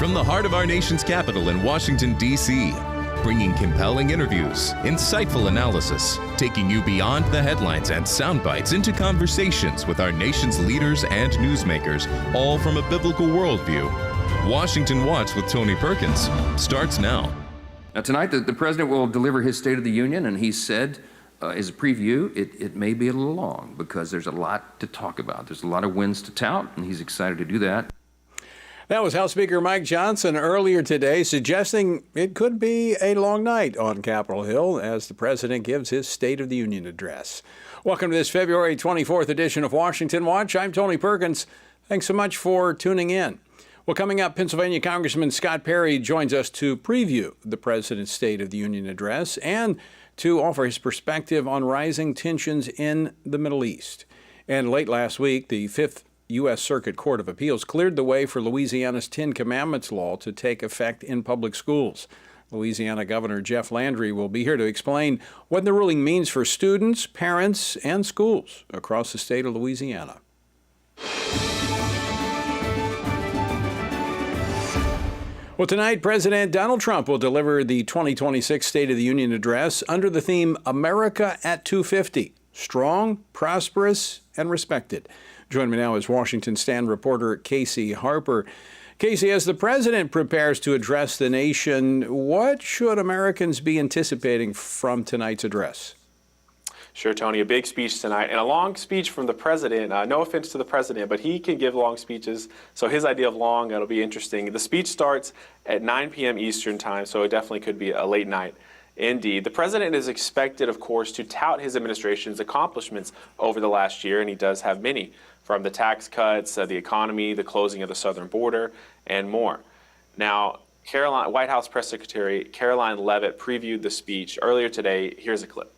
from the heart of our nation's capital in Washington, D.C., bringing compelling interviews, insightful analysis, taking you beyond the headlines and sound bites into conversations with our nation's leaders and newsmakers, all from a biblical worldview. Washington Watch with Tony Perkins starts now. Now tonight, the President will deliver his State of the Union, and he said, as a preview, it may be a little long because there's a lot to talk about. There's a lot of wins to tout, and he's excited to do that. That was House Speaker Mike Johnson earlier today suggesting it could be a long night on Capitol Hill as the president gives his State of the Union address. Welcome to this February 24th edition of Washington Watch. I'm Tony Perkins. Thanks so much for tuning in. Well, coming up, Pennsylvania Congressman Scott Perry joins us to preview the president's State of the Union address and to offer his perspective on rising tensions in the Middle East. And late last week, the Fifth U.S. Circuit Court of Appeals cleared the way for Louisiana's Ten Commandments law to take effect in public schools. Louisiana Governor Jeff Landry will be here to explain what the ruling means for students, parents, and schools across the state of Louisiana. Well, tonight, President Donald Trump will deliver the 2026 State of the Union address under the theme America at 250, strong, prosperous, and respected. Joining me now is Washington Stand reporter Casey Harper. Casey, as the president prepares to address the nation, what should Americans be anticipating from tonight's address? Sure, Tony, a big speech tonight and a long speech from the president. No offense to the president, but he can give long speeches. So his idea of long, it'll be interesting. The speech starts at 9 p.m. Eastern time, so it definitely could be a late night. Indeed. The president is expected, of course, to tout his administration's accomplishments over the last year, and he does have many, from the tax cuts, the economy, the closing of the southern border, and more. Now, White House Press Secretary Caroline Leavitt previewed the speech earlier today. Here's a clip.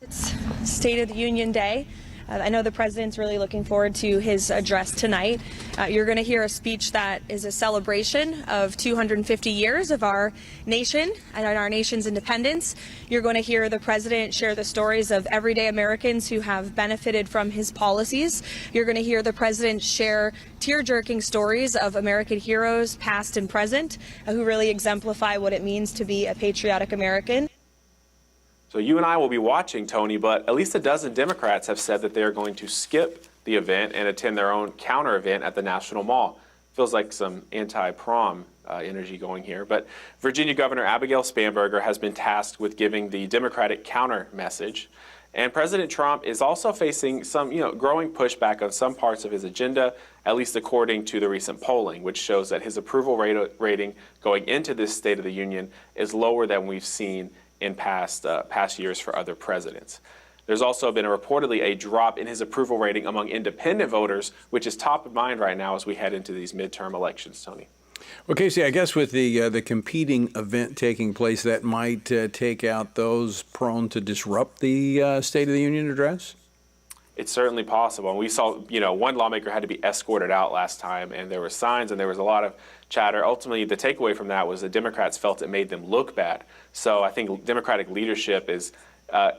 It's State of the Union Day. I know the president's really looking forward to his address tonight. You're going to hear a speech that is a celebration of 250 years of our nation and our nation's independence. You're going to hear the president share the stories of everyday Americans who have benefited from his policies. You're going to hear the president share tear-jerking stories of American heroes, past and present, who really exemplify what it means to be a patriotic American. So you and I will be watching, Tony, but at least a dozen Democrats have said that they are going to skip the event and attend their own counter event at the National Mall. Feels like some anti-prom energy going here. But Virginia Governor Abigail Spanberger has been tasked with giving the Democratic counter message. And President Trump is also facing some, growing pushback on some parts of his agenda, at least according to the recent polling, which shows that his approval rating going into this State of the Union is lower than we've seen in past years for other presidents. There's also been reportedly a drop in his approval rating among independent voters, which is top of mind right now as we head into these midterm elections, Tony. Well, Casey, I guess with the competing event taking place, that might take out those prone to disrupt the State of the Union address? It's certainly possible. And we saw, one lawmaker had to be escorted out last time, and there were signs and there was a lot of chatter. Ultimately, the takeaway from that was the Democrats felt it made them look bad. So I think Democratic leadership is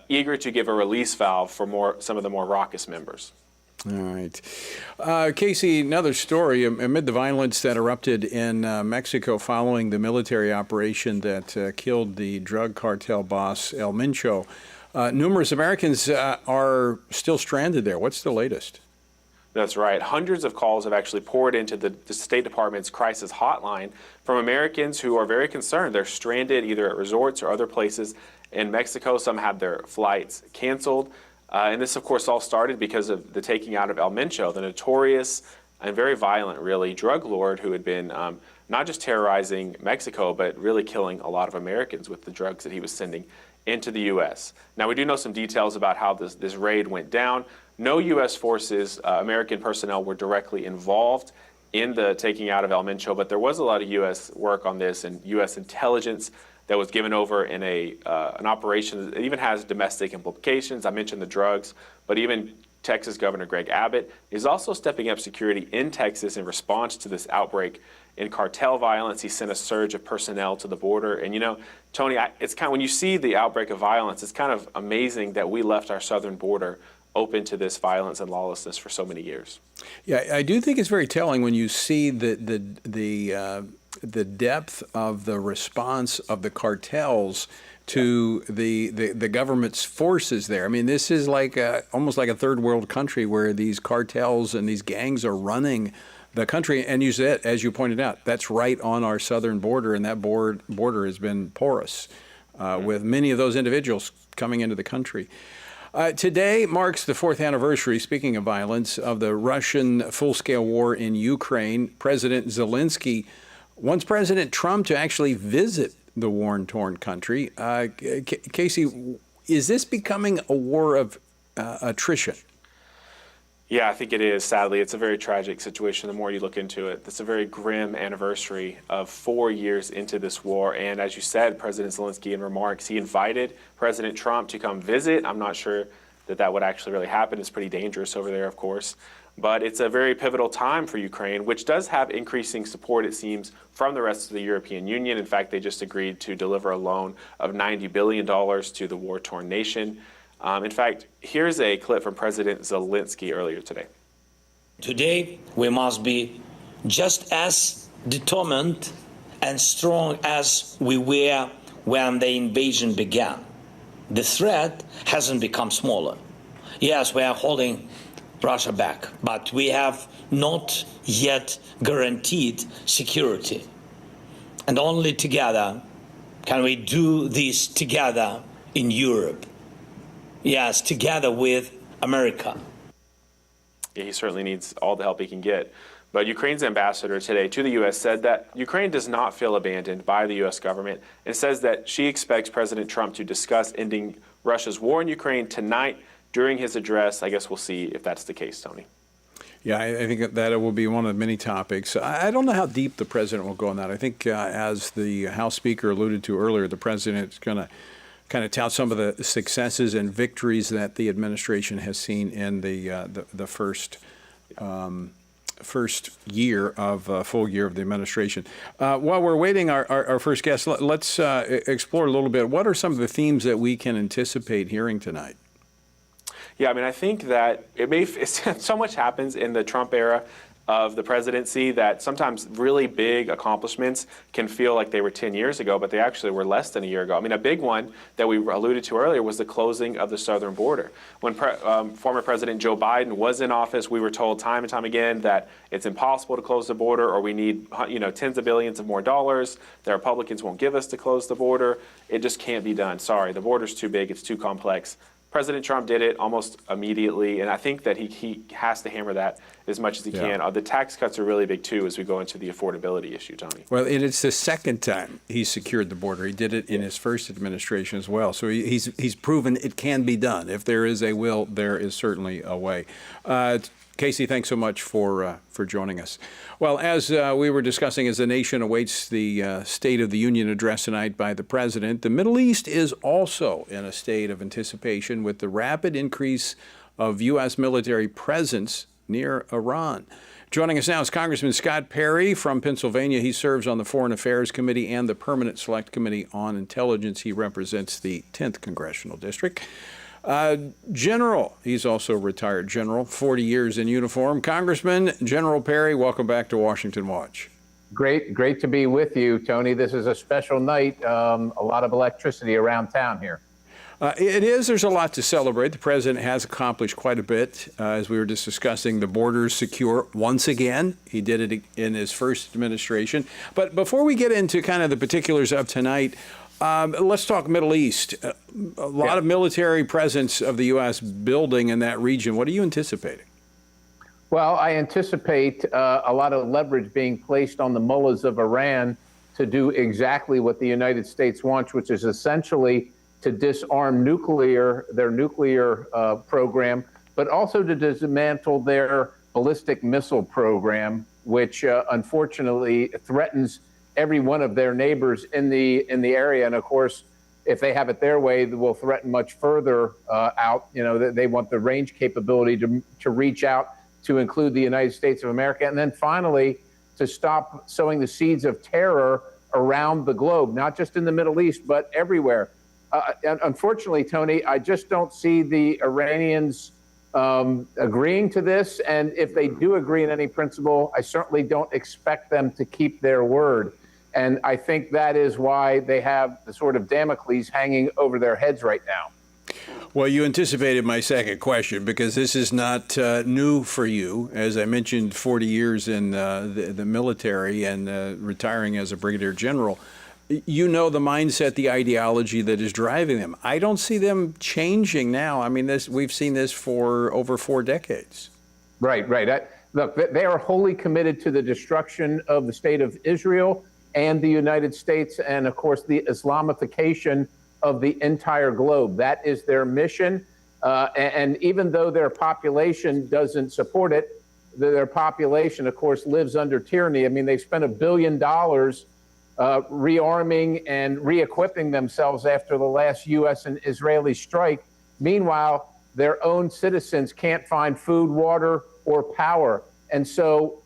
eager to give a release valve for some of the more raucous members. All right. Casey, another story. Amid the violence that erupted in Mexico following the military operation that killed the drug cartel boss El Mencho, numerous Americans are still stranded there. What's the latest? That's right. Hundreds of calls have actually poured into the State Department's crisis hotline from Americans who are very concerned. They're stranded either at resorts or other places in Mexico. Some had their flights canceled. And this, of course, all started because of the taking out of El Mencho, the notorious and very violent, really, drug lord who had been not just terrorizing Mexico, but really killing a lot of Americans with the drugs that he was sending into the U.S. Now, we do know some details about how this raid went down. No U.S. forces, American personnel, were directly involved in the taking out of El Mencho, but there was a lot of U.S. work on this and U.S. intelligence that was given over in an operation that even has domestic implications. I mentioned the drugs, but even Texas Governor Greg Abbott is also stepping up security in Texas in response to this outbreak in cartel violence. He sent a surge of personnel to the border. And, Tony, it's kind of, when you see the outbreak of violence, it's kind of amazing that we left our southern border open to this violence and lawlessness for so many years. Yeah, I do think it's very telling when you see the the depth of the response of the cartels to the government's forces there. I mean, this is like almost like a third world country where these cartels and these gangs are running the country. And you said, as you pointed out, that's right on our southern border, and that border has been porous with many of those individuals coming into the country. Today marks the 4th anniversary, speaking of violence, of the Russian full-scale war in Ukraine. President Zelensky wants President Trump to actually visit the war-torn country. Casey, is this becoming a war of attrition? Yeah, I think it is. Sadly, it's a very tragic situation the more you look into it. It's a very grim anniversary of 4 years into this war. And as you said, President Zelensky in remarks, he invited President Trump to come visit. I'm not sure that would actually really happen. It's pretty dangerous over there, of course. But it's a very pivotal time for Ukraine, which does have increasing support, it seems, from the rest of the European Union. In fact, they just agreed to deliver a loan of $90 billion to the war-torn nation. In fact, here's a clip from President Zelensky earlier today. Today, we must be just as determined and strong as we were when the invasion began. The threat hasn't become smaller. Yes, we are holding Russia back, but we have not yet guaranteed security. And only together can we do this together in Europe. Yes, together with America. Yeah, he certainly needs all the help he can get. But Ukraine's ambassador today to the U.S. said that Ukraine does not feel abandoned by the U.S. government and says that she expects President Trump to discuss ending Russia's war in Ukraine tonight during his address. I guess we'll see if that's the case, Tony. Yeah, I think that it will be one of many topics. I don't know how deep the president will go on that. I think, as the House Speaker alluded to earlier, the president's going to kind of tout some of the successes and victories that the administration has seen in the first year of full year of the administration. While we're waiting our first guest, let's explore a little bit. What are some of the themes that we can anticipate hearing tonight? Yeah, I mean, I think that so much happens in the Trump era of the presidency that sometimes really big accomplishments can feel like they were 10 years ago, but they actually were less than a year ago. I mean, a big one that we alluded to earlier was the closing of the southern border. When former President Joe Biden was in office, we were told time and time again that it's impossible to close the border, or we need tens of billions of more dollars. The Republicans won't give us to close the border. It just can't be done. Sorry, the border's too big. It's too complex. President Trump did it almost immediately, and I think that he has to hammer that as much as he can. The tax cuts are really big, too, as we go into the affordability issue, Tony. Well, it's the second time he's secured the border. He did it in his first administration as well. So he's proven it can be done. If there is a will, there is certainly a way. Casey, thanks so much for joining us. Well, as we were discussing, as the nation awaits the State of the Union address tonight by the president, the Middle East is also in a state of anticipation with the rapid increase of U.S. military presence near Iran. Joining us now is Congressman Scott Perry from Pennsylvania. He serves on the Foreign Affairs Committee and the Permanent Select Committee on Intelligence. He represents the 10th Congressional District. General, he's also a retired general, 40 years in uniform. Congressman General Perry, welcome back to Washington Watch. Great to be with you, Tony. This is a special night. A lot of electricity around town here. It is. There's a lot to celebrate. The president has accomplished quite a bit. As we were just discussing, the border's secure once again. He did it in his first administration. But before we get into kind of the particulars of tonight, let's talk Middle East. A lot of military presence of the U.S. building in that region. What are you anticipating? Well, I anticipate a lot of leverage being placed on the mullahs of Iran to do exactly what the United States wants, which is essentially to disarm their nuclear program, but also to dismantle their ballistic missile program, which unfortunately threatens every one of their neighbors in the area. And of course, if they have it their way, they will threaten much further out. They want the range capability to reach out to include the United States of America. And then finally, to stop sowing the seeds of terror around the globe, not just in the Middle East, but everywhere. Unfortunately, Tony, I just don't see the Iranians agreeing to this. And if they do agree in any principle, I certainly don't expect them to keep their word. And I think that is why they have the sort of Damocles hanging over their heads right now. Well, you anticipated my second question, because this is not new for you. As I mentioned, 40 years in the military and retiring as a brigadier general. You know the mindset, the ideology that is driving them. I don't see them changing now. I mean, we've seen this for over 4 decades. Right. Look, they are wholly committed to the destruction of the state of Israel and the United States, and of course, the Islamification of the entire globe. That is their mission. And even though their population doesn't support it, their population, of course, lives under tyranny. I mean, they've spent $1 billion rearming and re-equipping themselves after the last U.S. and Israeli strike. Meanwhile, their own citizens can't find food, water, or power. And so,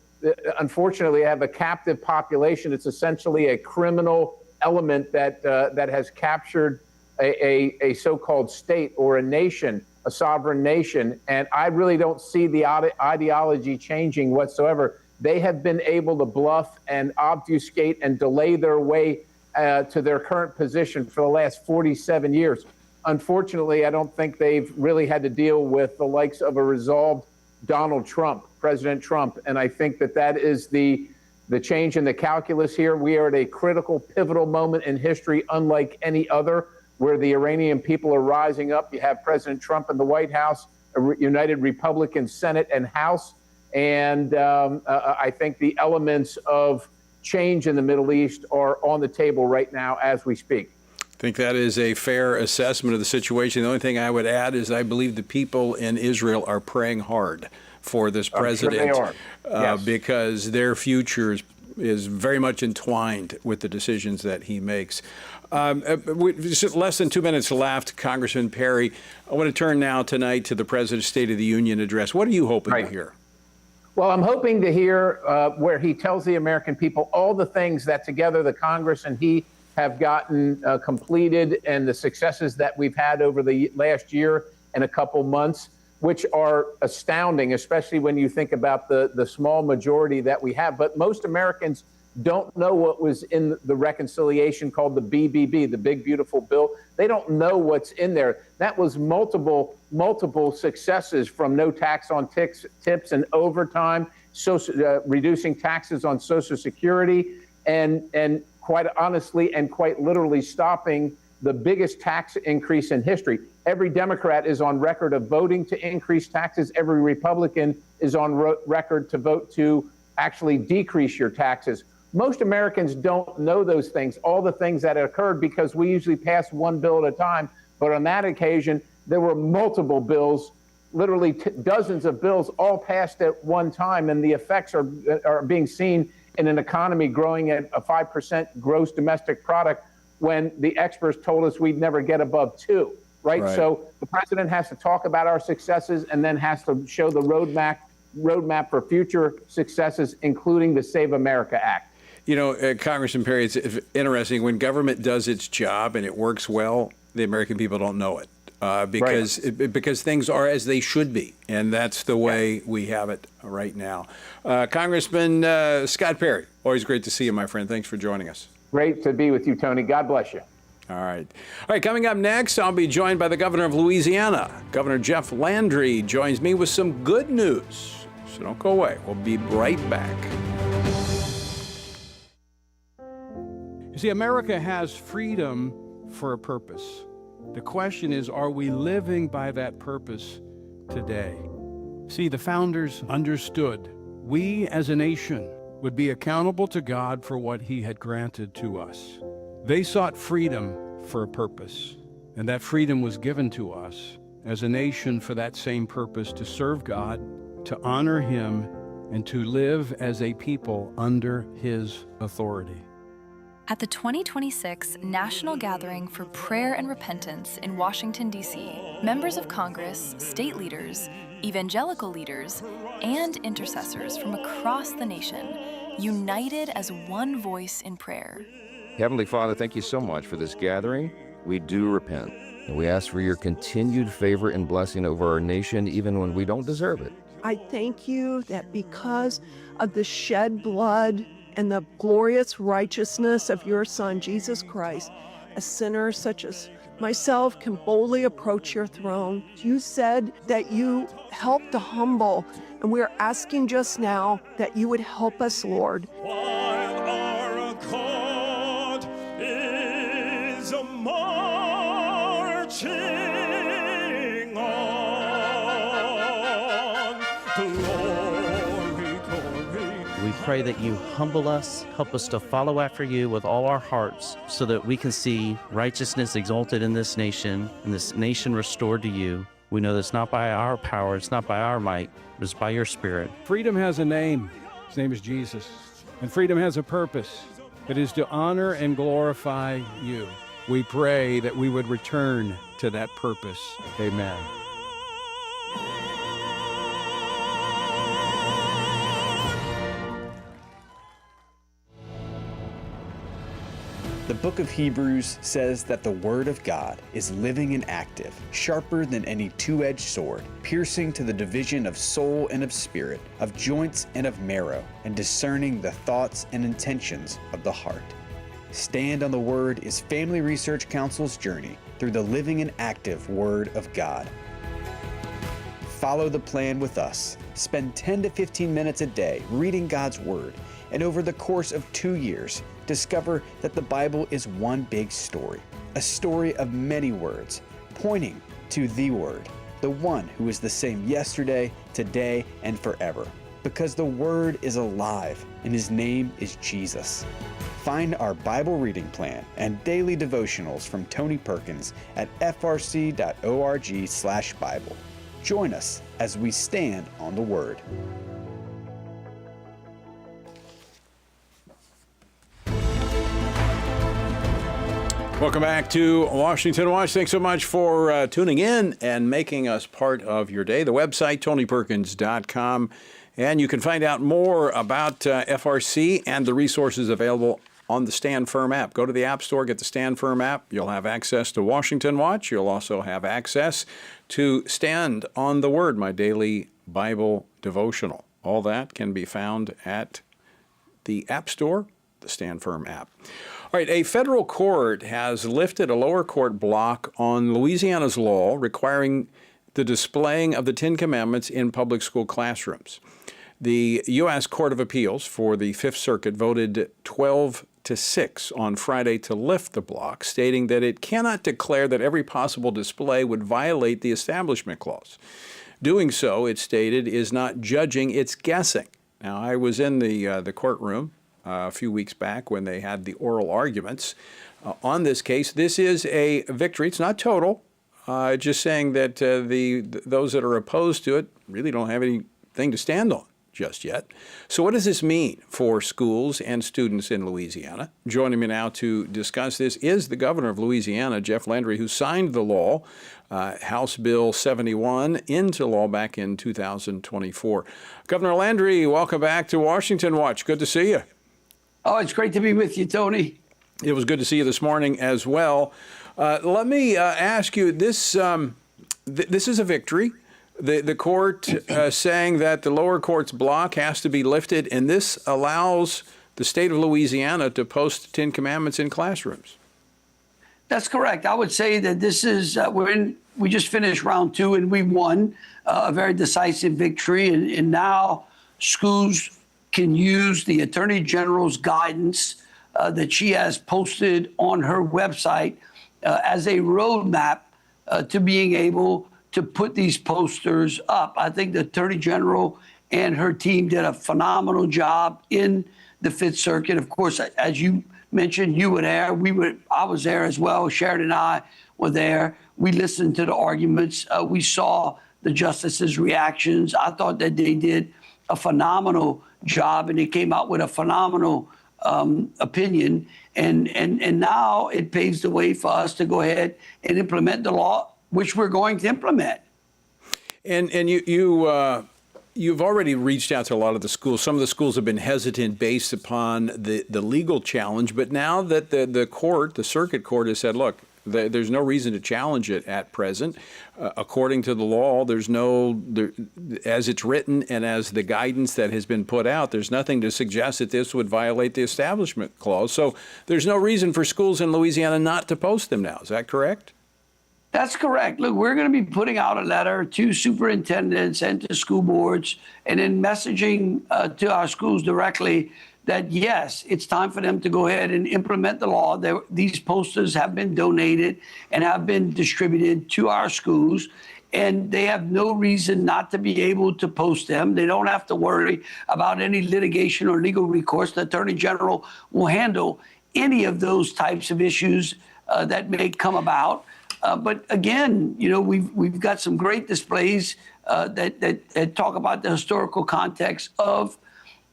unfortunately, they have a captive population. It's essentially a criminal element that has captured a so-called state or a nation, a sovereign nation. And I really don't see the ideology changing whatsoever. They have been able to bluff and obfuscate and delay their way to their current position for the last 47 years. Unfortunately, I don't think they've really had to deal with the likes of a resolved Donald Trump, President Trump. And I think that is the change in the calculus here. We are at a critical, pivotal moment in history, unlike any other, where the Iranian people are rising up. You have President Trump in the White House, a united Republican Senate and House. And I think the elements of change in the Middle East are on the table right now as we speak. I think that is a fair assessment of the situation. The only thing I would add is I believe the people in Israel are praying hard for this president. I'm sure they are. Yes. Because their future is very much entwined with the decisions that he makes. Just less than 2 minutes left, Congressman Perry. I want to turn now tonight to the President's State of the Union address. What are you hoping to hear? Well, I'm hoping to hear where he tells the American people all the things that together the Congress and he have gotten completed, and the successes that we've had over the last year and a couple months, which are astounding, especially when you think about the small majority that we have. But most Americans don't know what was in the reconciliation called the BBB, the Big Beautiful Bill. They don't know what's in there. That was multiple successes, from no tax on tips and overtime, reducing taxes on Social Security, and quite honestly and quite literally stopping the biggest tax increase in history. Every Democrat is on record of voting to increase taxes. Every Republican is on record to vote to actually decrease your taxes. Most Americans don't know those things, all the things that occurred, because we usually pass one bill at a time. But on that occasion, there were multiple bills, literally dozens of bills, all passed at one time. And the effects are being seen in an economy growing at a 5% gross domestic product, when the experts told us we'd never get above 2, right? So the president has to talk about our successes and then has to show the roadmap for future successes, including the Save America Act. You know, Congressman Perry, it's interesting. When government does its job and it works well, the American people don't know it because things are as they should be. And that's the way we have it right now. Congressman Scott Perry, always great to see you, my friend. Thanks for joining us. Great to be with you, Tony. God bless you. All right. Coming up next, I'll be joined by the governor of Louisiana. Governor Jeff Landry joins me with some good news. So don't go away. We'll be right back. You see, America has freedom for a purpose. The question is, are we living by that purpose today? See, the founders understood we as a nation would be accountable to God for what he had granted to us. They sought freedom for a purpose, and that freedom was given to us as a nation for that same purpose, to serve God, to honor him, and to live as a people under his authority. At the 2026 National Gathering for Prayer and Repentance in Washington, D.C., members of Congress, state leaders, evangelical leaders, and intercessors from across the nation united as one voice in prayer. Heavenly Father, thank you so much for this gathering. We do repent, and we ask for your continued favor and blessing over our nation, even when we don't deserve it. I thank you that because of the shed blood and the glorious righteousness of your Son, Jesus Christ, a sinner such as myself can boldly approach your throne. You said that you help the humble, and we're asking just now that you would help us, Lord. While our accord is marching on, glory, glory. We pray that you humble us, help us to follow after you with all our hearts so that we can see righteousness exalted in this nation and this nation restored to you. We know that's not by our power, it's not by our might, but it's by your Spirit. Freedom has a name. His name is Jesus. And freedom has a purpose. It is to honor and glorify you. We pray that we would return to that purpose. Amen. The book of Hebrews says that the Word of God is living and active, sharper than any two-edged sword, piercing to the division of soul and of spirit, of joints and of marrow, and discerning the thoughts and intentions of the heart. Stand on the Word is Family Research Council's journey through the living and active Word of God. Follow the plan with us. Spend 10 to 15 minutes a day reading God's Word, and over the course of 2 years, discover that the Bible is one big story, a story of many words, pointing to the Word, the one who is the same yesterday, today, and forever. Because the Word is alive, and His name is Jesus. Find our Bible reading plan and daily devotionals from Tony Perkins at frc.org/Bible. Join us as we stand on the Word. Welcome back to Washington Watch. Thanks so much for tuning in and making us part of your day. The website, TonyPerkins.com. And you can find out more about FRC and the resources available on the Stand Firm app. Go to the App Store, get the Stand Firm app. You'll have access to Washington Watch. You'll also have access to Stand on the Word, my daily Bible devotional. All that can be found at the App Store, the Stand Firm app. All right, a federal court has lifted a lower court block on Louisiana's law requiring the displaying of the Ten Commandments in public school classrooms. The U.S. Court of Appeals for the Fifth Circuit voted 12-6 on Friday to lift the block, stating that it cannot declare that every possible display would violate the Establishment Clause. Doing so, it stated, is not judging, it's guessing. Now, I was in the courtroom a few weeks back when they had the oral arguments on this case. This is a victory. It's not total. Just saying that those that are opposed to it really don't have anything to stand on just yet. So what does this mean for schools and students in Louisiana? Joining me now to discuss this is the governor of Louisiana, Jeff Landry, who signed the law, House Bill 71, into law back in 2024. Governor Landry, welcome back to Washington Watch. Good to see you. Oh, it's great to be with you, Tony. It was good to see you this morning as well. Let me ask you, this is a victory. The court saying that the lower court's block has to be lifted, and this allows the state of Louisiana to post 10 Commandments in classrooms. That's correct. I would say that this is, we just finished round 2 and we won a very decisive victory. And now schools can use the Attorney General's guidance that she has posted on her website as a roadmap to being able to put these posters up. I think the Attorney General and her team did a phenomenal job in the Fifth Circuit. Of course, as you mentioned, you were there. I was there as well. Sharon and I were there. We listened to the arguments. We saw the justices' reactions. I thought that they did a phenomenal job, and they came out with a phenomenal opinion. And now it paves the way for us to go ahead and implement the law, which we're going to implement. And you've already reached out to a lot of the schools. Some of the schools have been hesitant based upon the legal challenge, but now that the circuit court has said, look, There's no reason to challenge it at present. According to the law, as it's written and as the guidance that has been put out, there's nothing to suggest that this would violate the Establishment Clause. So there's no reason for schools in Louisiana not to post them now. Is that correct? That's correct. Look, we're going to be putting out a letter to superintendents and to school boards and then messaging to our schools directly that, yes, it's time for them to go ahead and implement the law. These posters have been donated and have been distributed to our schools, and they have no reason not to be able to post them. They don't have to worry about any litigation or legal recourse. The Attorney General will handle any of those types of issues that may come about. But again, we've got some great displays that talk about the historical context of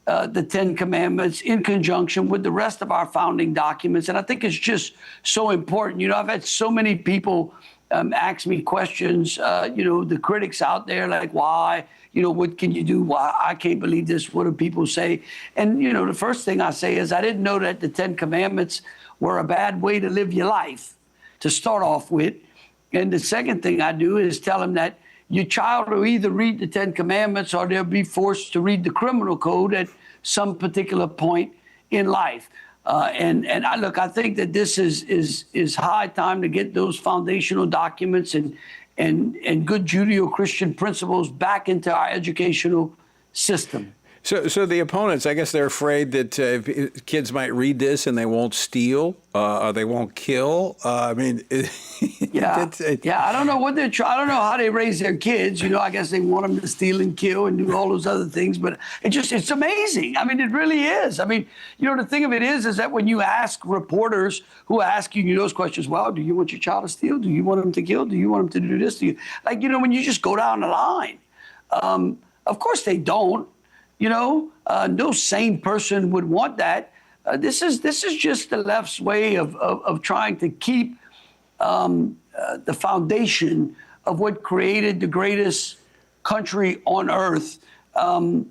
the Ten Commandments in conjunction with the rest of our founding documents. And I think it's just so important. I've had so many people ask me questions, the critics out there, like, why? What can you do? Why? I can't believe this. What do people say? And, the first thing I say is I didn't know that the Ten Commandments were a bad way to live your life, to start off with. And the second thing I do is tell them that your child will either read the Ten Commandments or they'll be forced to read the criminal code at some particular point in life. I think that this is high time to get those foundational documents and good Judeo-Christian principles back into our educational system. So the opponents, I guess they're afraid that kids might read this and they won't steal, or they won't kill. I don't know what they're trying. I don't know how they raise their kids. I guess they want them to steal and kill and do all those other things. But it's amazing. I mean, it really is. I mean, the thing of it is that when you ask reporters who ask you those questions, well, do you want your child to steal? Do you want him to kill? Do you want him to do this? When you just go down the line, of course they don't. No sane person would want that. This is just the left's way of trying to keep the foundation of what created the greatest country on earth from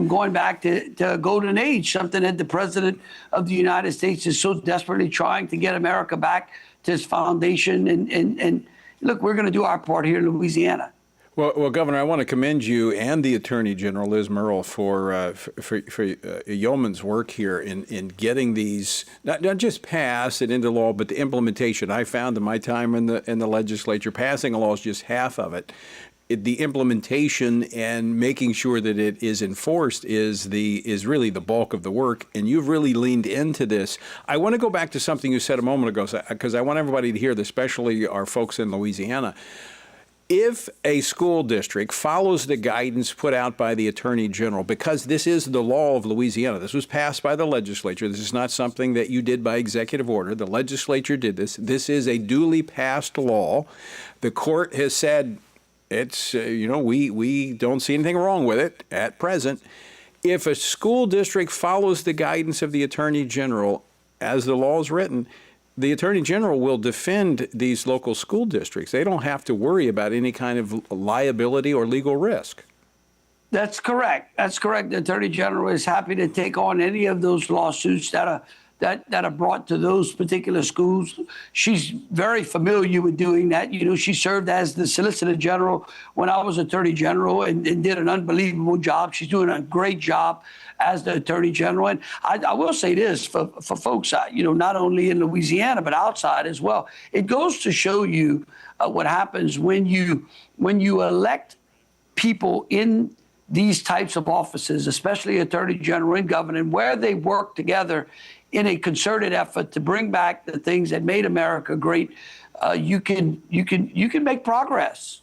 going back to a golden age, something that the President of the United States is so desperately trying to get America back to its foundation. And look, we're going to do our part here in Louisiana. Well, Governor, I want to commend you and the Attorney General, Liz Murrill, for yeoman's work here in getting these not just passed and into law, but the implementation. I found in my time in the legislature, passing a law is just half of it. The implementation and making sure that it is enforced is really the bulk of the work, and you've really leaned into this. I want to go back to something you said a moment ago, because I want everybody to hear this, especially our folks in Louisiana. If a school district follows the guidance put out by the Attorney General, because this is the law of Louisiana, this was passed by the legislature, this is not something that you did by executive order, the legislature did this, this is a duly passed law. The court has said it's, we don't see anything wrong with it at present. If a school district follows the guidance of the Attorney General as the law is written, the Attorney General will defend these local school districts. They don't have to worry about any kind of liability or legal risk. That's correct. That's correct. The Attorney General is happy to take on any of those lawsuits that are brought to those particular schools. She's very familiar with doing that. She served as the Solicitor General when I was Attorney General and did an unbelievable job. She's doing a great job as the Attorney General. And I will say this for folks, not only in Louisiana, but outside as well. It goes to show you what happens when you elect people in these types of offices, especially Attorney General and Governor, where they work together in a concerted effort to bring back the things that made America great. You can make progress.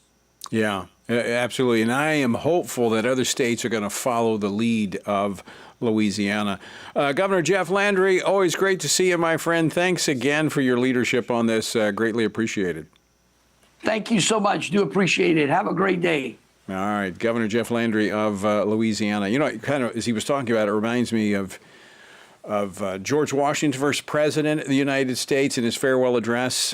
Yeah. Absolutely. And I am hopeful that other states are going to follow the lead of Louisiana. Governor Jeff Landry, always great to see you, my friend. Thanks again for your leadership on this. Greatly appreciated. Thank you so much. Do appreciate it. Have a great day. All right. Governor Jeff Landry of Louisiana. Kind of as he was talking about, it reminds me of George Washington, first president of the United States, in his farewell address,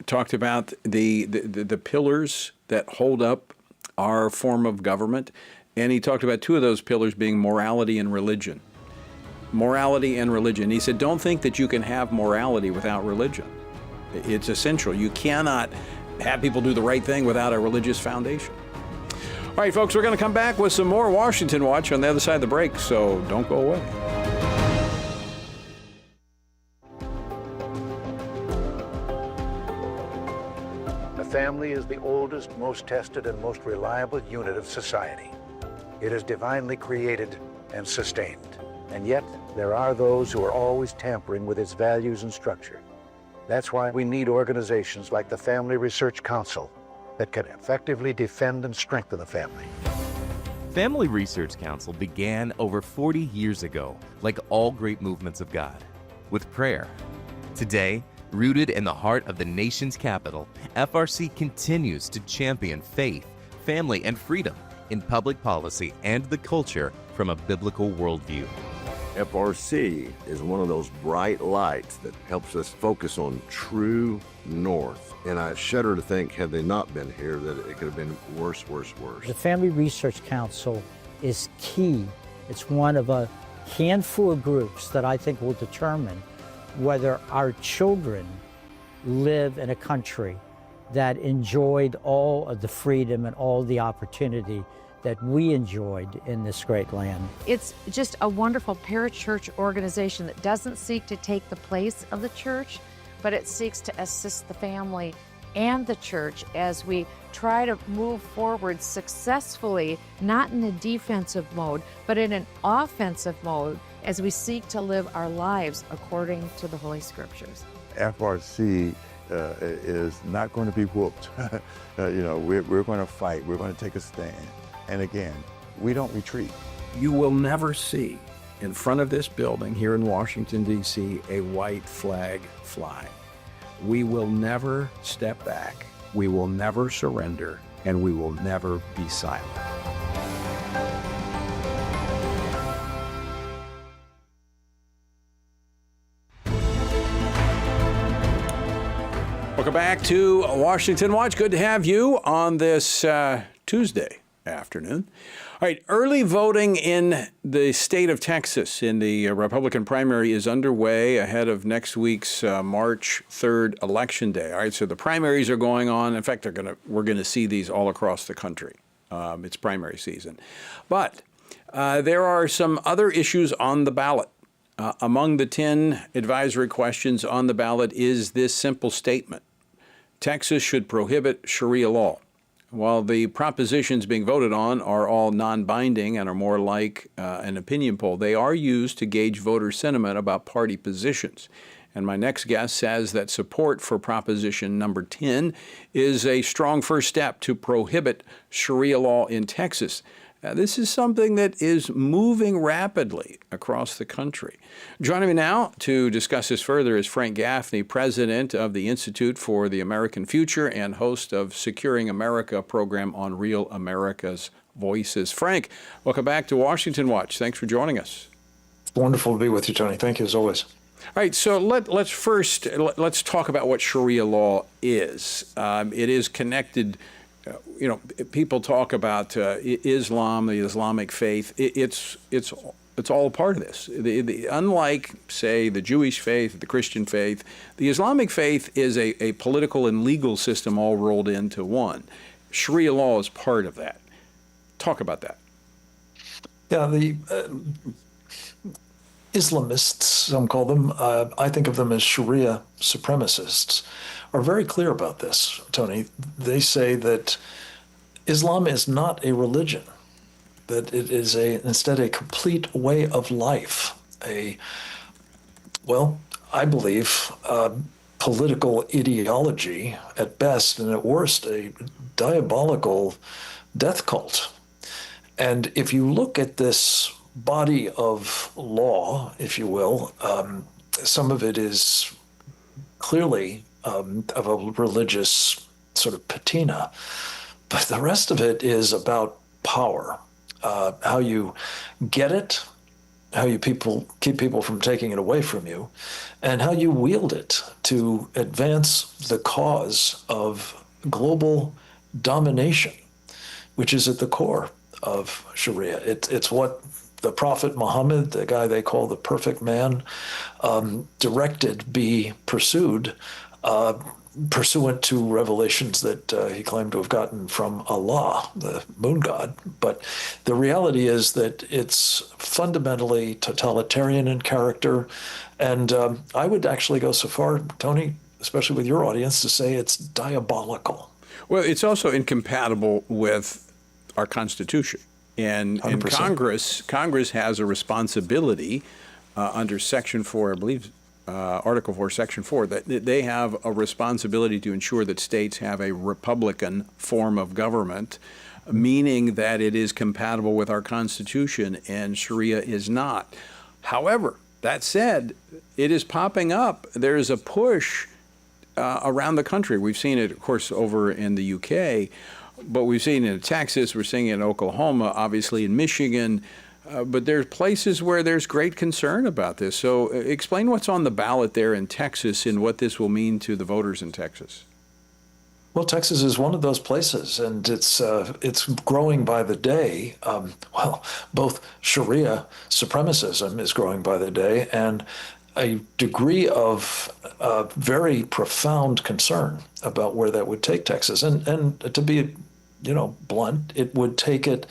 talked about the pillars that hold up our form of government. And he talked about two of those pillars being morality and religion. Morality and religion. He said, don't think that you can have morality without religion. It's essential. You cannot have people do the right thing without a religious foundation. All right, folks, we're going to come back with some more Washington Watch on the other side of the break, so don't go away. The family is the oldest, most tested, and most reliable unit of society. It is divinely created and sustained. And yet, there are those who are always tampering with its values and structure. That's why we need organizations like the Family Research Council that can effectively defend and strengthen the family. Family Research Council began over 40 years ago, like all great movements of God, with prayer. Today, rooted in the heart of the nation's capital, FRC continues to champion faith, family, and freedom in public policy and the culture from a biblical worldview. FRC is one of those bright lights that helps us focus on true north. And I shudder to think, had they not been here, that it could have been worse. The Family Research Council is key. It's one of a handful of groups that I think will determine whether our children live in a country that enjoyed all of the freedom and all the opportunity that we enjoyed in this great land. It's just a wonderful parachurch organization that doesn't seek to take the place of the church, but it seeks to assist the family and the church as we try to move forward successfully, not in a defensive mode, but in an offensive mode as we seek to live our lives according to the Holy Scriptures. FRC is not going to be whooped. We're going to fight. We're going to take a stand. And again, we don't retreat. You will never see in front of this building here in Washington, D.C., a white flag fly. We will never step back. We will never surrender, and we will never be silent. Welcome back to Washington Watch. Good to have you on this Tuesday afternoon. All right, early voting in the state of Texas in the Republican primary is underway ahead of next week's March 3rd election day. All right, so the primaries are going on. In fact, we're going to see these all across the country. It's primary season. But there are some other issues on the ballot. Among the 10 advisory questions on the ballot is this simple statement: Texas should prohibit Sharia law. While the propositions being voted on are all non-binding and are more like an opinion poll, they are used to gauge voter sentiment about party positions. And my next guest says that support for proposition number 10 is a strong first step to prohibit Sharia law in Texas. This is something that is moving rapidly across the country. Joining me now to discuss this further is Frank Gaffney, president of the Institute for the American Future and host of Securing America program on Real America's Voices. Frank, welcome back to Washington Watch. Thanks for joining us. It's wonderful to be with you, Tony. Thank you, as always. All right, so let's talk about what Sharia law is. It is connected. People talk about Islam, the Islamic faith. It's all a part of this. Unlike, say, the Jewish faith, the Christian faith, the Islamic faith is a political and legal system all rolled into one. Sharia law is part of that. Talk about that. Yeah, the Islamists, some call them, I think of them as Sharia supremacists, are very clear about this, Tony. They say that Islam is not a religion, that it is instead a complete way of life, I believe, political ideology at best, and at worst, a diabolical death cult. And if you look at this body of law, if you will, some of it is clearly of a religious sort of patina, but the rest of it is about power, how you get it, how you keep people from taking it away from you, and how you wield it to advance the cause of global domination, which is at the core of Sharia. It's what the Prophet Muhammad, the guy they call the perfect man, directed be pursued pursuant to revelations that he claimed to have gotten from Allah, the moon god. But the reality is that it's fundamentally totalitarian in character. And I would actually go so far, Tony, especially with your audience, to say it's diabolical. Well, it's also incompatible with our Constitution. And 100%. Congress has a responsibility under Section 4, I believe, Article 4, Section 4, that they have a responsibility to ensure that states have a Republican form of government, meaning that it is compatible with our Constitution, and Sharia is not. However, that said, it is popping up. There is a push around the country. We've seen it, of course, over in the UK, but we've seen it in Texas, we're seeing it in Oklahoma, obviously in Michigan. But there's places where there's great concern about this. So explain what's on the ballot there in Texas and what this will mean to the voters in Texas. Well, Texas is one of those places, and it's growing by the day. Well, both Sharia supremacism is growing by the day, and a degree of very profound concern about where that would take Texas. And to be, blunt, it would take it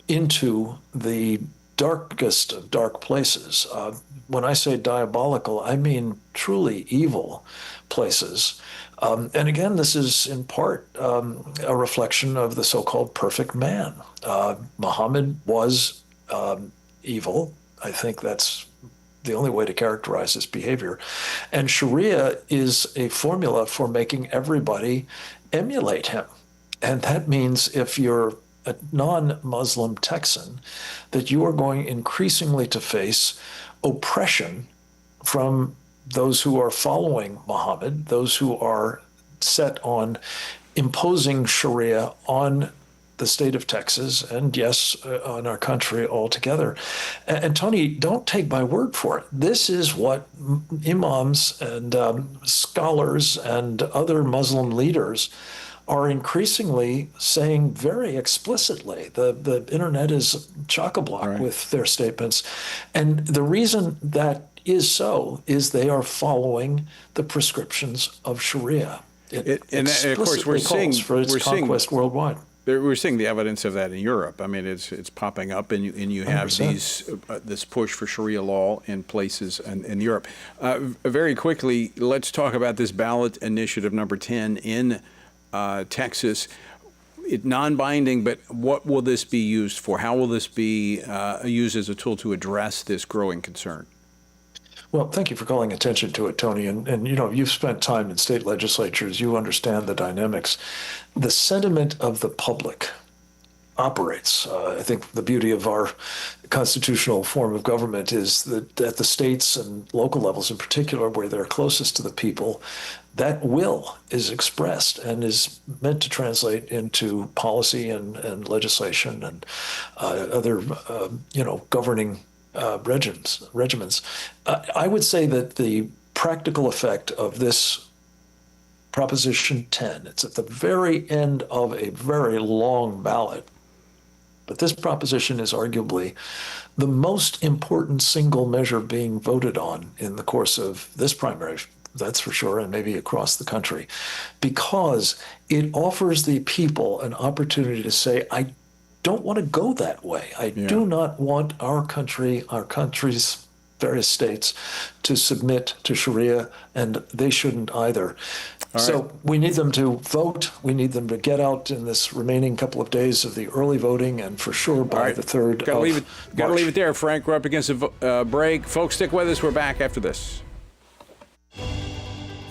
into the darkest of dark places. When I say diabolical, I mean truly evil places. And again, this is in part a reflection of the so-called perfect man. Muhammad was evil. I think that's the only way to characterize his behavior. And Sharia is a formula for making everybody emulate him. And that means if you're a non-Muslim Texan, that you are going increasingly to face oppression from those who are following Muhammad, those who are set on imposing Sharia on the state of Texas and, yes, on our country altogether. And Tony, don't take my word for it. This is what imams and scholars and other Muslim leaders are increasingly saying very explicitly. The internet is chock-a-block with their statements. And the reason that is so is they are following the prescriptions of Sharia. It and of course, we're seeing for its conquest worldwide. We're seeing the evidence of that in Europe. I mean, it's popping up, and you have 100%. This push for Sharia law in places in Europe. Very quickly, let's talk about this ballot initiative number 10 in Texas. It's non-binding, but what will this be used for? How will this be used as a tool to address this growing concern? Well, thank you for calling attention to it, Tony. And you've spent time in state legislatures. You understand the dynamics. The sentiment of the public operates. I think the beauty of our constitutional form of government is that at the states and local levels in particular, where they're closest to the people, that will is expressed and is meant to translate into policy and legislation and other, governing regimens. I would say that the practical effect of this Proposition 10, it's at the very end of a very long ballot, but this proposition is arguably the most important single measure being voted on in the course of this primary, that's for sure, and maybe across the country, because it offers the people an opportunity to say, I don't want to go that way. I do not want our country's various states to submit to Sharia, and they shouldn't either. So we need them to vote. We need them to get out in this remaining couple of days of the early voting, and for sure by the 3rd of March. Got to leave it there, Frank. We're up against a break. Folks, stick with us. We're back after this.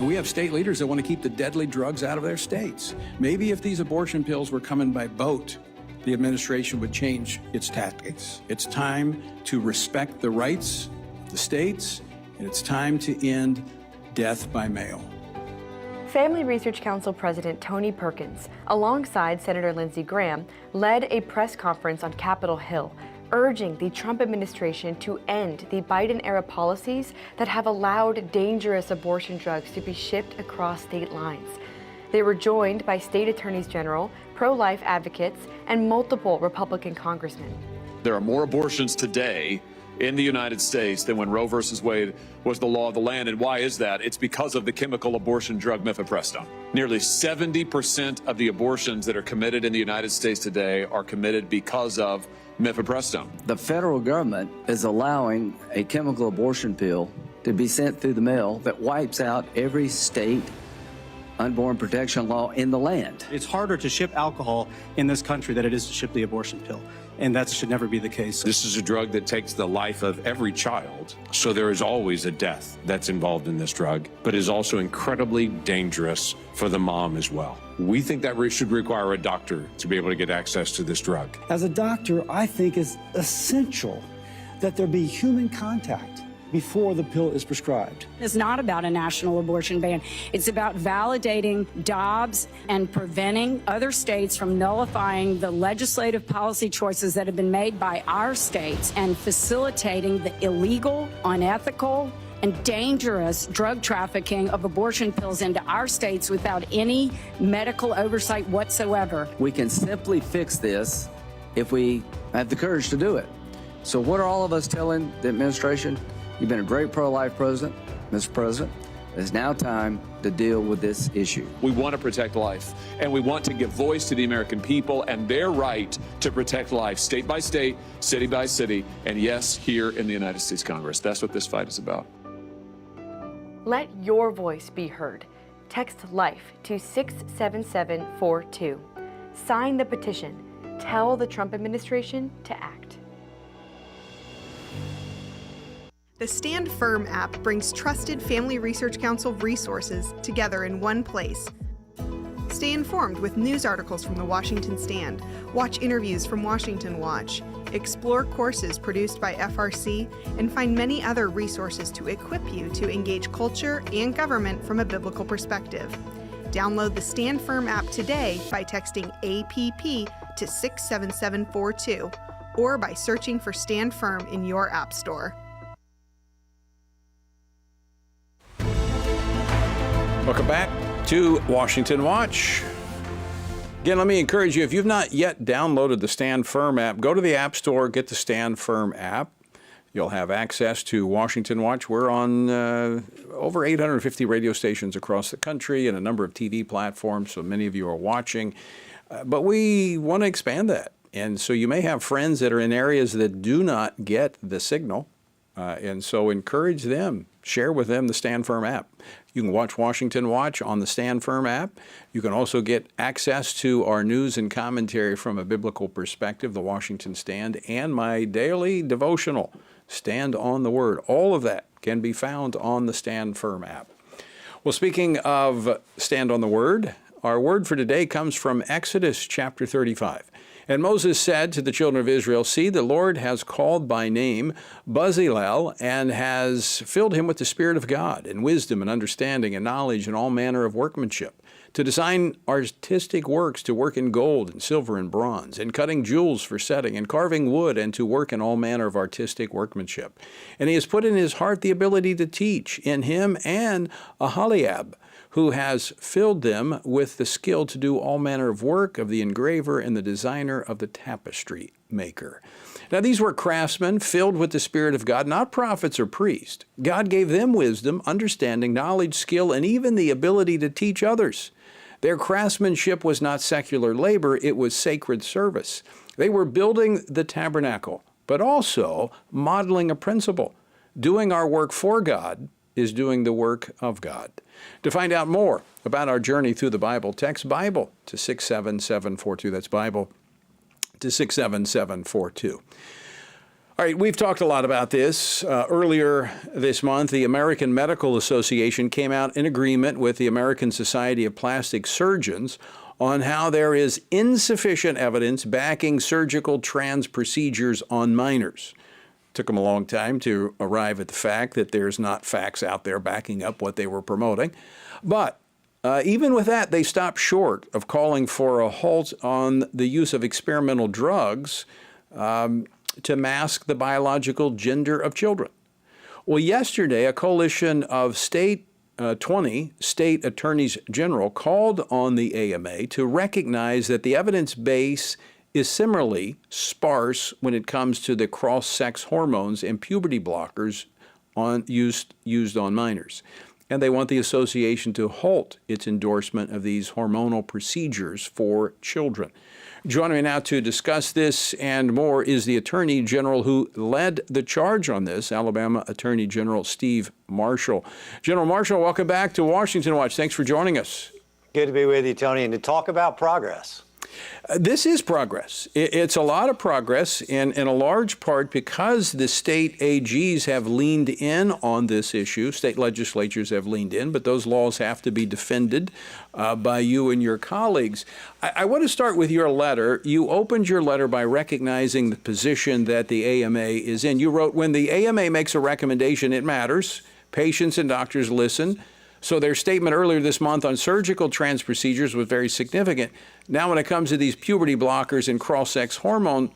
We have state leaders that want to keep the deadly drugs out of their states. Maybe if these abortion pills were coming by boat, the administration would change its tactics. It's time to respect the rights of the states, and it's time to end death by mail. Family Research Council President Tony Perkins, alongside Senator Lindsey Graham, led a press conference on Capitol Hill, urging the Trump administration to end the Biden-era policies that have allowed dangerous abortion drugs to be shipped across state lines. They were joined by state attorneys general, pro-life advocates, and multiple Republican congressmen. There are more abortions today in the United States than when Roe versus Wade was the law of the land. And why is that? It's because of the chemical abortion drug mifepristone. Nearly 70% of the abortions that are committed in the United States today are committed because of mifepristone. The federal government is allowing a chemical abortion pill to be sent through the mail that wipes out every state unborn protection law in the land. It's harder to ship alcohol in this country than it is to ship the abortion pill, and that should never be the case. This is a drug that takes the life of every child, so there is always a death that's involved in this drug, but is also incredibly dangerous for the mom as well. We think that should require a doctor to be able to get access to this drug. As a doctor, I think it's essential that there be human contact before the pill is prescribed. It's not about a national abortion ban. It's about validating Dobbs and preventing other states from nullifying the legislative policy choices that have been made by our states and facilitating the illegal, unethical, and dangerous drug trafficking of abortion pills into our states without any medical oversight whatsoever. We can simply fix this if we have the courage to do it. So what are all of us telling the administration? You've been a great pro-life president, Mr. President. It's now time to deal with this issue. We want to protect life, and we want to give voice to the American people and their right to protect life, state by state, city by city, and yes, here in the United States Congress. That's what this fight is about. Let your voice be heard. Text LIFE to 67742. Sign the petition. Tell the Trump administration to act. The Stand Firm app brings trusted Family Research Council resources together in one place. Stay informed with news articles from the Washington Stand, watch interviews from Washington Watch, explore courses produced by FRC, and find many other resources to equip you to engage culture and government from a biblical perspective. Download the Stand Firm app today by texting APP to 67742 or by searching for Stand Firm in your app store. Welcome back to Washington Watch. Again, let me encourage you, if you've not yet downloaded the Stand Firm app, go to the App Store, get the Stand Firm app. You'll have access to Washington Watch. We're on over 850 radio stations across the country and a number of TV platforms, so many of you are watching. But we want to expand that. And so you may have friends that are in areas that do not get the signal. And so encourage them. Share with them the Stand Firm app. You can watch Washington Watch on the Stand Firm app. You can also get access to our news and commentary from a biblical perspective, the Washington Stand, and my daily devotional, Stand on the Word. All of that can be found on the Stand Firm app. Well, speaking of Stand on the Word, our word for today comes from Exodus chapter 35. And Moses said to the children of Israel, "See, the Lord has called by name Bezalel and has filled him with the Spirit of God and wisdom and understanding and knowledge and all manner of workmanship, to design artistic works, to work in gold and silver and bronze, and cutting jewels for setting, and carving wood, and to work in all manner of artistic workmanship. And he has put in his heart the ability to teach, in him and Aholiab, who has filled them with the skill to do all manner of work of the engraver and the designer of the tapestry maker." Now, these were craftsmen filled with the Spirit of God, not prophets or priests. God gave them wisdom, understanding, knowledge, skill, and even the ability to teach others. Their craftsmanship was not secular labor, it was sacred service. They were building the tabernacle, but also modeling a principle. Doing our work for God is doing the work of God. To find out more about our journey through the Bible, text Bible to 67742. That's Bible to 67742. All right, we've talked a lot about this. Earlier this month, the American Medical Association came out in agreement with the American Society of Plastic Surgeons on how there is insufficient evidence backing surgical trans procedures on minors. Took them a long time to arrive at the fact that there's not facts out there backing up what they were promoting. But even with that, they stopped short of calling for a halt on the use of experimental drugs to mask the biological gender of children. Well, yesterday, a coalition of 20 state attorneys general called on the AMA to recognize that the evidence base is similarly sparse when it comes to the cross-sex hormones and puberty blockers used on minors. And they want the association to halt its endorsement of these hormonal procedures for children. Joining me now to discuss this and more is the Attorney General who led the charge on this, Alabama Attorney General Steve Marshall. General Marshall, welcome back to Washington Watch. Thanks for joining us. Good to be with you, Tony, and to talk about progress. This is progress. It's a lot of progress, and in a large part because the state AGs have leaned in on this issue. State legislatures have leaned in, but those laws have to be defended by you and your colleagues. I want to start with your letter. You opened your letter by recognizing the position that the AMA is in. You wrote, when the AMA makes a recommendation, it matters. Patients and doctors listen. So their statement earlier this month on surgical trans procedures was very significant. Now when it comes to these puberty blockers and cross-sex hormone,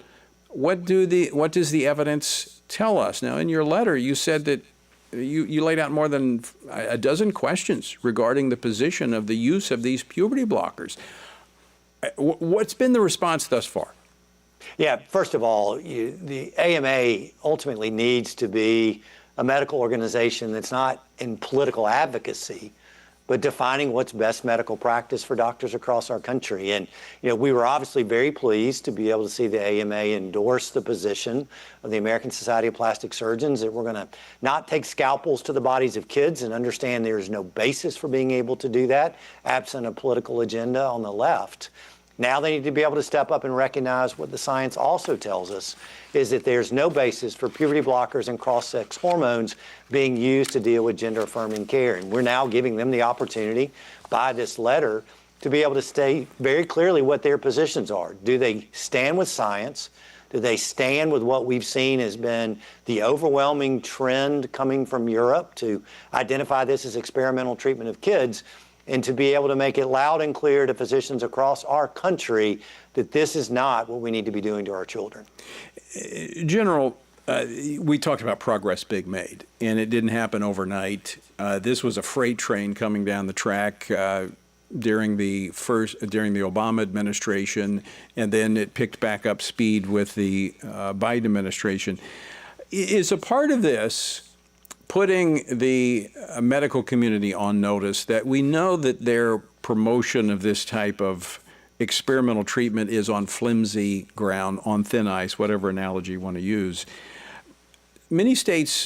what does the evidence tell us? Now in your letter you said that you laid out more than a dozen questions regarding the position of the use of these puberty blockers. What's been the response thus far? Yeah, first of all, the AMA ultimately needs to be a medical organization that's not in political advocacy, but defining what's best medical practice for doctors across our country. And, we were obviously very pleased to be able to see the AMA endorse the position of the American Society of Plastic Surgeons that we're going to not take scalpels to the bodies of kids and understand there's no basis for being able to do that, absent a political agenda on the left. Now they need to be able to step up and recognize what the science also tells us is that there's no basis for puberty blockers and cross-sex hormones being used to deal with gender-affirming care. And we're now giving them the opportunity by this letter to be able to state very clearly what their positions are. Do they stand with science? Do they stand with what we've seen has been the overwhelming trend coming from Europe to identify this as experimental treatment of kids? And to be able to make it loud and clear to physicians across our country that this is not what we need to be doing to our children. General, we talked about progress being made, and it didn't happen overnight. This was a freight train coming down the track during the Obama administration, and then it picked back up speed with the Biden administration. Is a part of this putting the medical community on notice that we know that their promotion of this type of experimental treatment is on flimsy ground, on thin ice, whatever analogy you want to use. Many states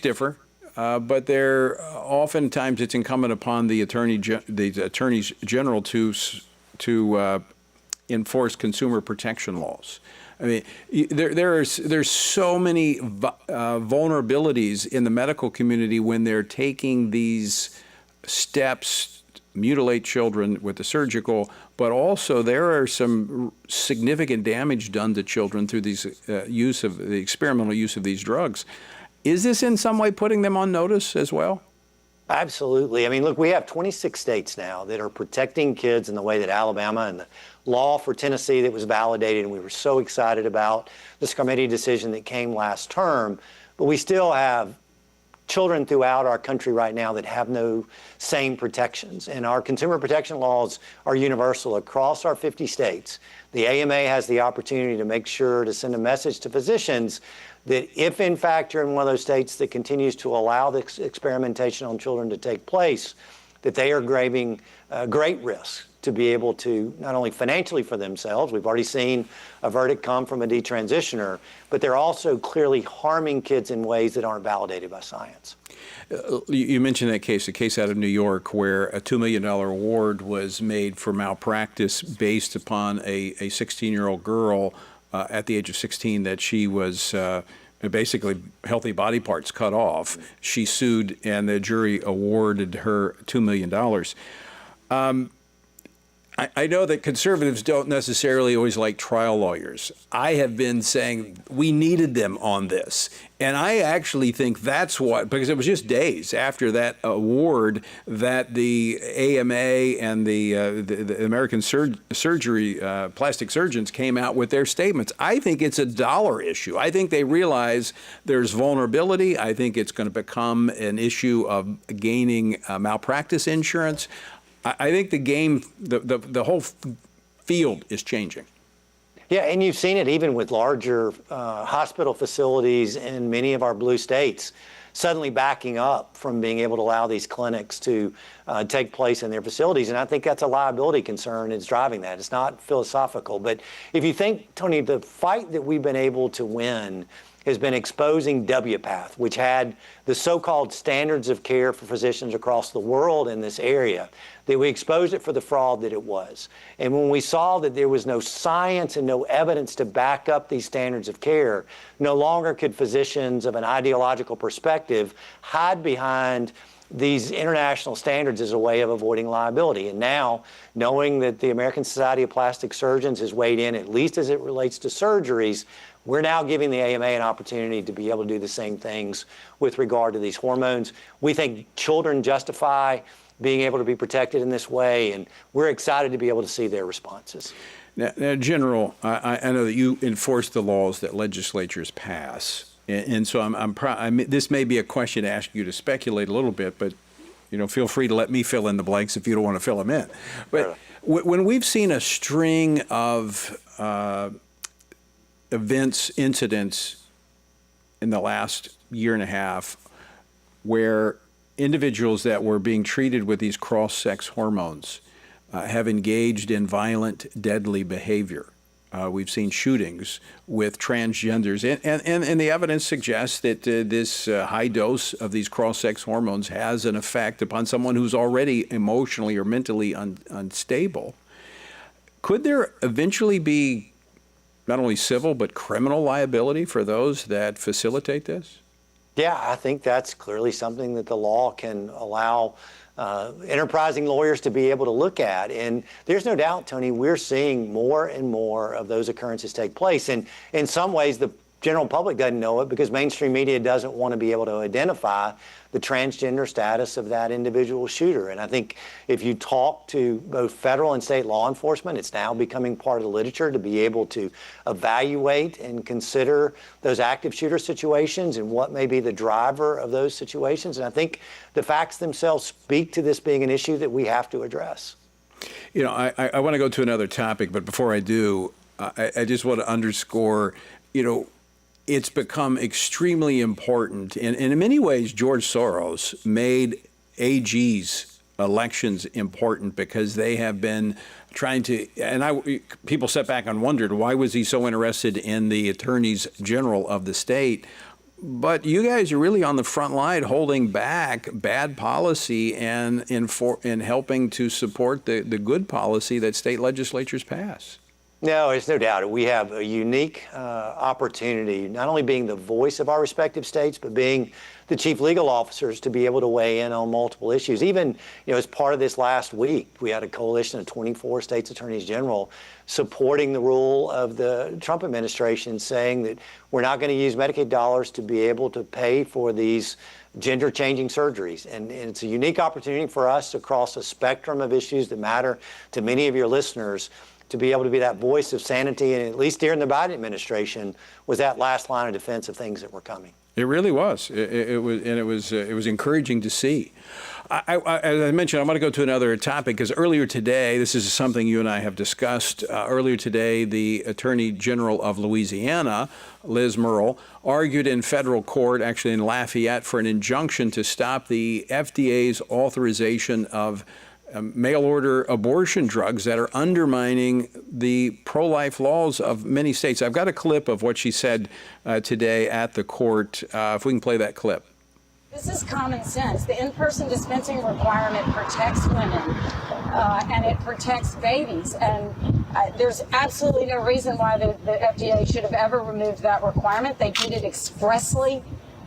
differ, but oftentimes it's incumbent upon the attorneys general to enforce consumer protection laws. I mean, there's so many vulnerabilities in the medical community when they're taking these steps, mutilate children with the surgical, but also there are some significant damage done to children through these the experimental use of these drugs. Is this in some way putting them on notice as well? Absolutely. I mean, look, we have 26 states now that are protecting kids in the way that Alabama and the law for Tennessee that was validated, and we were so excited about this committee decision that came last term. But we still have children throughout our country right now that have no same protections. And our consumer protection laws are universal across our 50 states. The AMA has the opportunity to make sure to send a message to physicians that if in fact you're in one of those states that continues to allow this experimentation on children to take place, that they are graving great risk to be able to not only financially for themselves, we've already seen a verdict come from a detransitioner, but they're also clearly harming kids in ways that aren't validated by science. You mentioned that case, a case out of New York where a $2 million award was made for malpractice based upon a 16-year-old girl at the age of 16 that she was basically healthy body parts cut off. She sued and the jury awarded her $2 million. I know that conservatives don't necessarily always like trial lawyers. I have been saying we needed them on this. And I actually think that's what, because it was just days after that award that the AMA and the American plastic surgeons came out with their statements. I think it's a dollar issue. I think they realize there's vulnerability. I think it's going to become an issue of gaining malpractice insurance. I think the game, the whole field is changing. Yeah, and you've seen it even with larger hospital facilities in many of our blue states suddenly backing up from being able to allow these clinics to take place in their facilities. And I think that's a liability concern that's driving that. It's not philosophical. But if you think, Tony, the fight that we've been able to win has been exposing WPATH, which had the so-called standards of care for physicians across the world in this area, that we exposed it for the fraud that it was. And when we saw that there was no science and no evidence to back up these standards of care, no longer could physicians of an ideological perspective hide behind these international standards as a way of avoiding liability. And now, knowing that the American Society of Plastic Surgeons has weighed in, at least as it relates to surgeries, we're now giving the AMA an opportunity to be able to do the same things with regard to these hormones. We think children justify being able to be protected in this way, and we're excited to be able to see their responses. Now General, I know that you enforce the laws that legislatures pass, and so this may be a question to ask you to speculate a little bit, but feel free to let me fill in the blanks if you don't want to fill them in. But when we've seen a string of incidents in the last year and a half where individuals that were being treated with these cross-sex hormones have engaged in violent, deadly behavior. We've seen shootings with transgenders, and the evidence suggests that this high dose of these cross-sex hormones has an effect upon someone who's already emotionally or mentally unstable. Could there eventually be not only civil but criminal liability for those that facilitate this? Yeah, I think that's clearly something that the law can allow enterprising lawyers to be able to look at. And there's no doubt, Tony, we're seeing more and more of those occurrences take place. And in some ways, the general public doesn't know it because mainstream media doesn't want to be able to identify the transgender status of that individual shooter. And I think if you talk to both federal and state law enforcement, it's now becoming part of the literature to be able to evaluate and consider those active shooter situations and what may be the driver of those situations. And I think the facts themselves speak to this being an issue that we have to address. I want to go to another topic, but before I do, I just want to underscore, it's become extremely important. And in many ways, George Soros made AG's elections important because they have been trying to, people sat back and wondered, why was he so interested in the attorneys general of the state? But you guys are really on the front line holding back bad policy and in helping to support the good policy that state legislatures pass. No, there's no doubt. We have a unique opportunity, not only being the voice of our respective states, but being the chief legal officers to be able to weigh in on multiple issues. Even, as part of this last week, we had a coalition of 24 states attorneys general supporting the rule of the Trump administration, saying that we're not going to use Medicaid dollars to be able to pay for these gender-changing surgeries. And it's a unique opportunity for us across a spectrum of issues that matter to many of your listeners to be able to be that voice of sanity, and at least during the Biden administration, was that last line of defense of things that were coming. It really was. It was encouraging to see. As I mentioned, I'm going to go to another topic because earlier today, this is something you and I have discussed. Earlier today, the Attorney General of Louisiana, Liz Murrill, argued in federal court, actually in Lafayette, for an injunction to stop the FDA's authorization of mail-order abortion drugs that are undermining the pro-life laws of many states. I've got a clip of what she said today at the court. If we can play that clip. This is common sense. The in-person dispensing requirement protects women and it protects babies. And there's absolutely no reason why the FDA should have ever removed that requirement. They did it expressly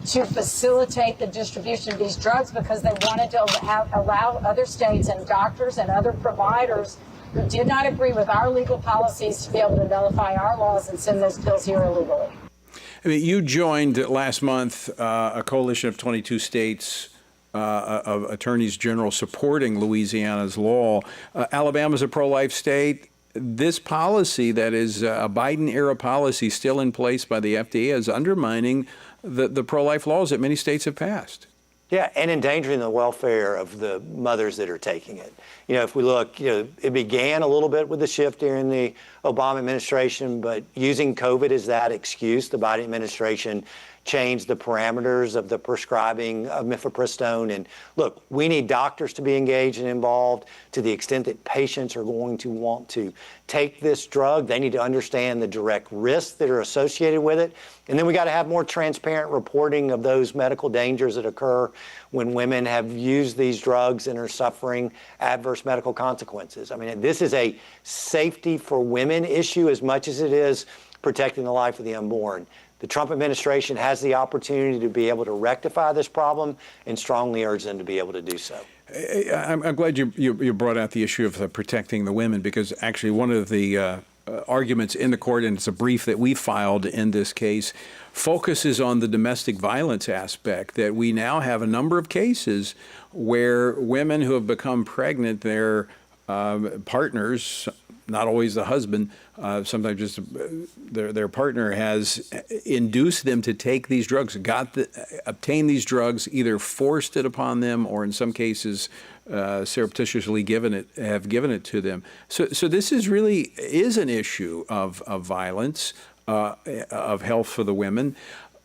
to facilitate the distribution of these drugs because they wanted to allow other states and doctors and other providers who did not agree with our legal policies to be able to nullify our laws and send those pills here illegally. I mean, you joined last month a coalition of 22 states of attorneys general supporting Louisiana's law. Alabama's a pro-life state. This policy that is a Biden-era policy still in place by the FDA is undermining the pro-life laws that many states have passed. Yeah, and endangering the welfare of the mothers that are taking it. You know, if we look, you know, it began a little bit with the shift during the Obama administration, but using COVID as that excuse, the Biden administration changed the parameters of the prescribing of mifepristone. And look, we need doctors to be engaged and involved to the extent that patients are going to want to take this drug. They need to understand the direct risks that are associated with it. And then we got to have more transparent reporting of those medical dangers that occur when women have used these drugs and are suffering adverse medical consequences. I mean, this is a safety for women issue as much as it is protecting the life of the unborn. The Trump administration has the opportunity to be able to rectify this problem and strongly urge them to be able to do so. I'm glad you brought out the issue of protecting the women, because actually one of the arguments in the court, and it's a brief that we filed in this case, focuses on the domestic violence aspect, that we now have a number of cases where women who have become pregnant, their partners, not always the husband, sometimes just their partner has induced them to take these drugs, obtain these drugs, either forced it upon them or in some cases surreptitiously have given it to them. So this is an issue of violence, of health for the women.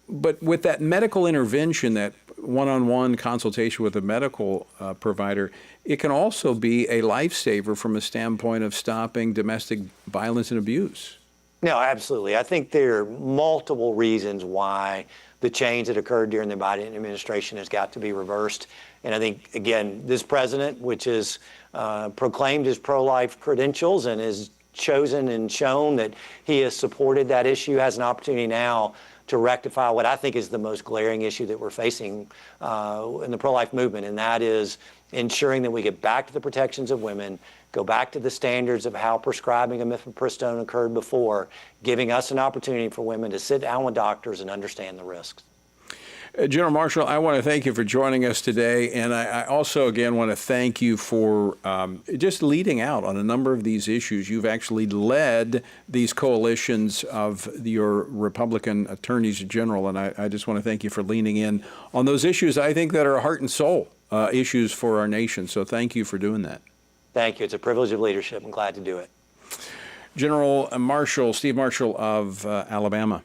But with that medical intervention, that one-on-one consultation with a medical provider, it can also be a lifesaver from a standpoint of stopping domestic violence and abuse. No, absolutely. I think there are multiple reasons why the change that occurred during the Biden administration has got to be reversed. And I think, again, this president, which has proclaimed his pro-life credentials and has chosen and shown that he has supported that issue, has an opportunity now to rectify what I think is the most glaring issue that we're facing in the pro-life movement, and that is ensuring that we get back to the protections of women, go back to the standards of how prescribing of mifepristone occurred before, giving us an opportunity for women to sit down with doctors and understand the risks. General Marshall, I want to thank you for joining us today, and I also, again, want to thank you for just leading out on a number of these issues. You've actually led these coalitions of your Republican attorneys general, and I just want to thank you for leaning in on those issues, I think, that are heart and soul issues for our nation. So thank you for doing that. Thank you. It's a privilege of leadership. I'm glad to do it. General Marshall, Steve Marshall of Alabama.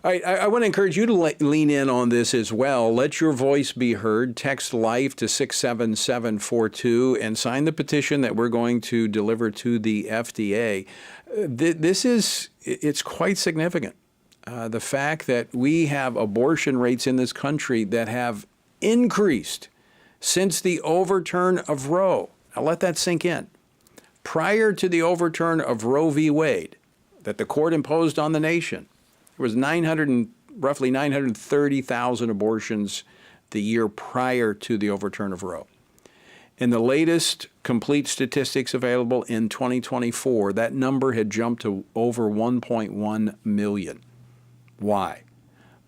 All right, I want to encourage you to lean in on this as well. Let your voice be heard. Text LIFE to 67742 and sign the petition that we're going to deliver to the FDA. It's quite significant. The fact that we have abortion rates in this country that have increased since the overturn of Roe. Now let that sink in. Prior to the overturn of Roe v. Wade that the court imposed on the nation, there was roughly 930,000 abortions the year prior to the overturn of Roe. In the latest complete statistics available in 2024, that number had jumped to over 1.1 million. Why?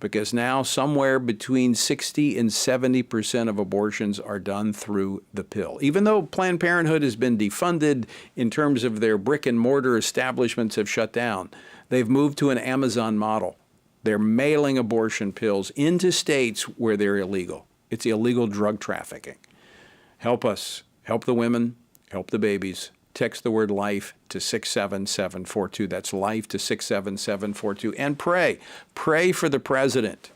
Because now somewhere between 60 and 70% of abortions are done through the pill. Even though Planned Parenthood has been defunded in terms of their brick and mortar establishments have shut down, they've moved to an Amazon model. They're mailing abortion pills into states where they're illegal. It's illegal drug trafficking. Help us. Help the women. Help the babies. Text the word LIFE to 67742. That's LIFE to 67742. And pray. Pray for the president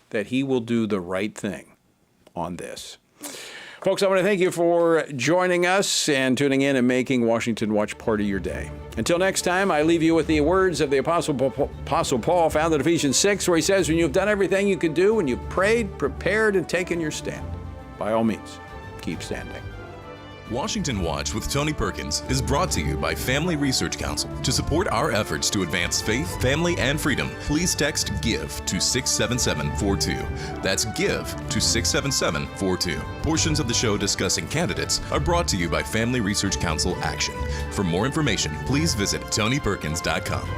that he will do the right thing on this. Folks, I want to thank you for joining us and tuning in and making Washington Watch part of your day. Until next time, I leave you with the words of the Apostle Paul found in Ephesians 6, where he says, when you've done everything you can do, when you've prayed, prepared, and taken your stand, by all means, keep standing. Washington Watch with Tony Perkins is brought to you by Family Research Council. To support our efforts to advance faith, family, and freedom, please text GIVE to 67742. That's GIVE to 67742. Portions of the show discussing candidates are brought to you by Family Research Council Action. For more information, please visit TonyPerkins.com.